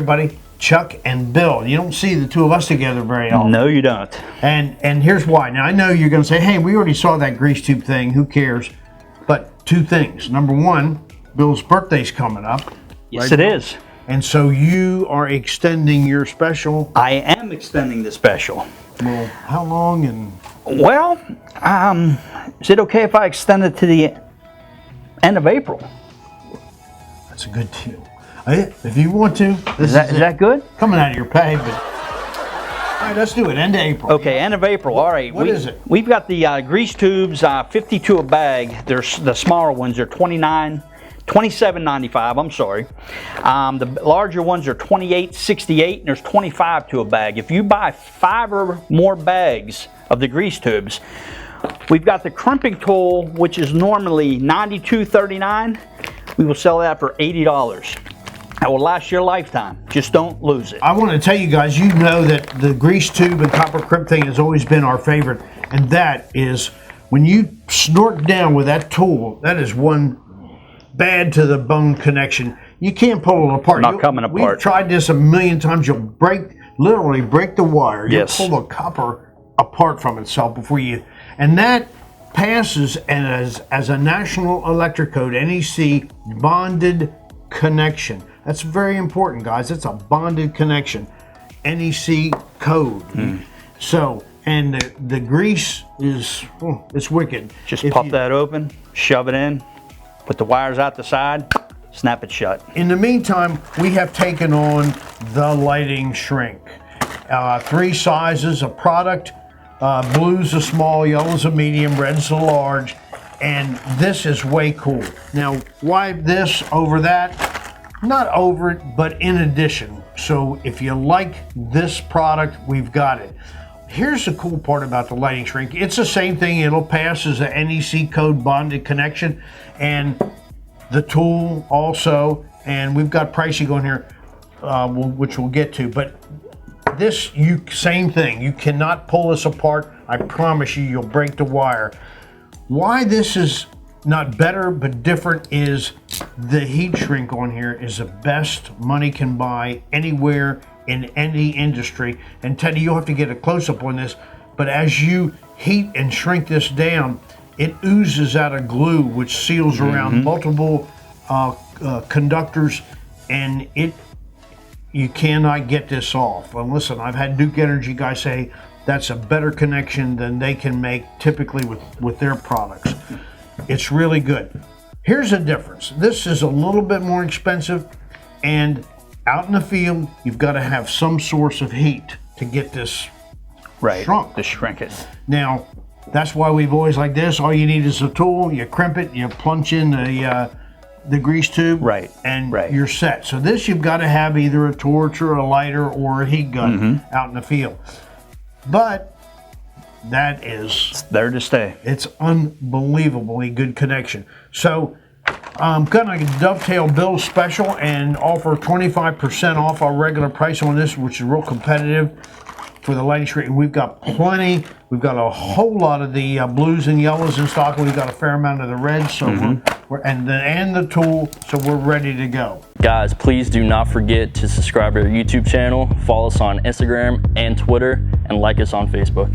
everybody, Chuck and Bill. You don't see the two of us together very often. No, you don't. And here's why. Now, I know you're going to say, hey, we already saw that grease tube thing. Who cares? But two things. Number one, Bill's birthday's coming up. Yes, it is. And so you are extending your special. I am extending the special. Well, how long? And Well, is it okay if I extend it to the end of April? that's a good deal. If you want to. Is that good? Coming out of your pay, but all right, let's do it. End of April. Okay, end of April. All right. What is it? We've got the grease tubes, 52 a bag. The smaller ones are $27.95. I'm sorry. The larger ones are $28.68, and there's 25 to a bag. If you buy 5 or more bags of the grease tubes, we've got the crimping tool, which is normally $92.39. We will sell that for $80. That will last your lifetime. Just don't lose it. I want to tell you guys, you know that the grease tube and copper crimp thing has always been our favorite, and that is when you snort down with that tool, that is one bad to the bone connection. You can't pull it apart. Not coming apart. We've tried this a million times. You'll literally break the wire. Yes. You'll pull the copper apart from itself before you, and that passes as a National Electric Code, NEC bonded connection. That's very important, guys. It's a bonded connection, NEC code. So, and the grease is, it's wicked. Just pop that open, shove it in, put the wires out the side, snap it shut. In the meantime, we have taken on the lighting shrink. 3 sizes of product. Blue's a small, yellow's a medium, red's a large, and this is way cool. Now, why this over that? Not over it, but in addition. So if you like this product, we've got it. Here's the cool part about the lighting shrink. It's the same thing. It'll pass as a NEC code bonded connection, and the tool also, and we've got pricing on here, which we'll get to, but this, same thing. You cannot pull this apart. I promise you, you'll break the wire. Why this is not better but different is the heat shrink on here is the best money can buy anywhere in any industry. And Teddy, you'll have to get a close-up on this, but as you heat and shrink this down, it oozes out of glue, which seals around multiple conductors, and you cannot get this off. And listen, I've had Duke Energy guys say that's a better connection than they can make typically with their products. It's really good. Here's the difference. This is a little bit more expensive, and out in the field, you've got to have some source of heat to get this shrunk. To shrink it. Now, that's why we've always like this. All you need is a tool. You crimp it, you plunge in the grease tube, and you're set. So this, you've got to have either a torch or a lighter or a heat gun out in the field. But that is, it's there to stay. It's unbelievably good connection. So I'm gonna dovetail Bill's special and offer 25% off our regular price on this, which is real competitive for the lighting shrink. And we've got plenty. We've got a whole lot of the blues and yellows in stock. We've got a fair amount of the reds, so and the tool, so we're ready to go. Guys, please do not forget to subscribe to our YouTube channel, follow us on Instagram and Twitter, and like us on Facebook.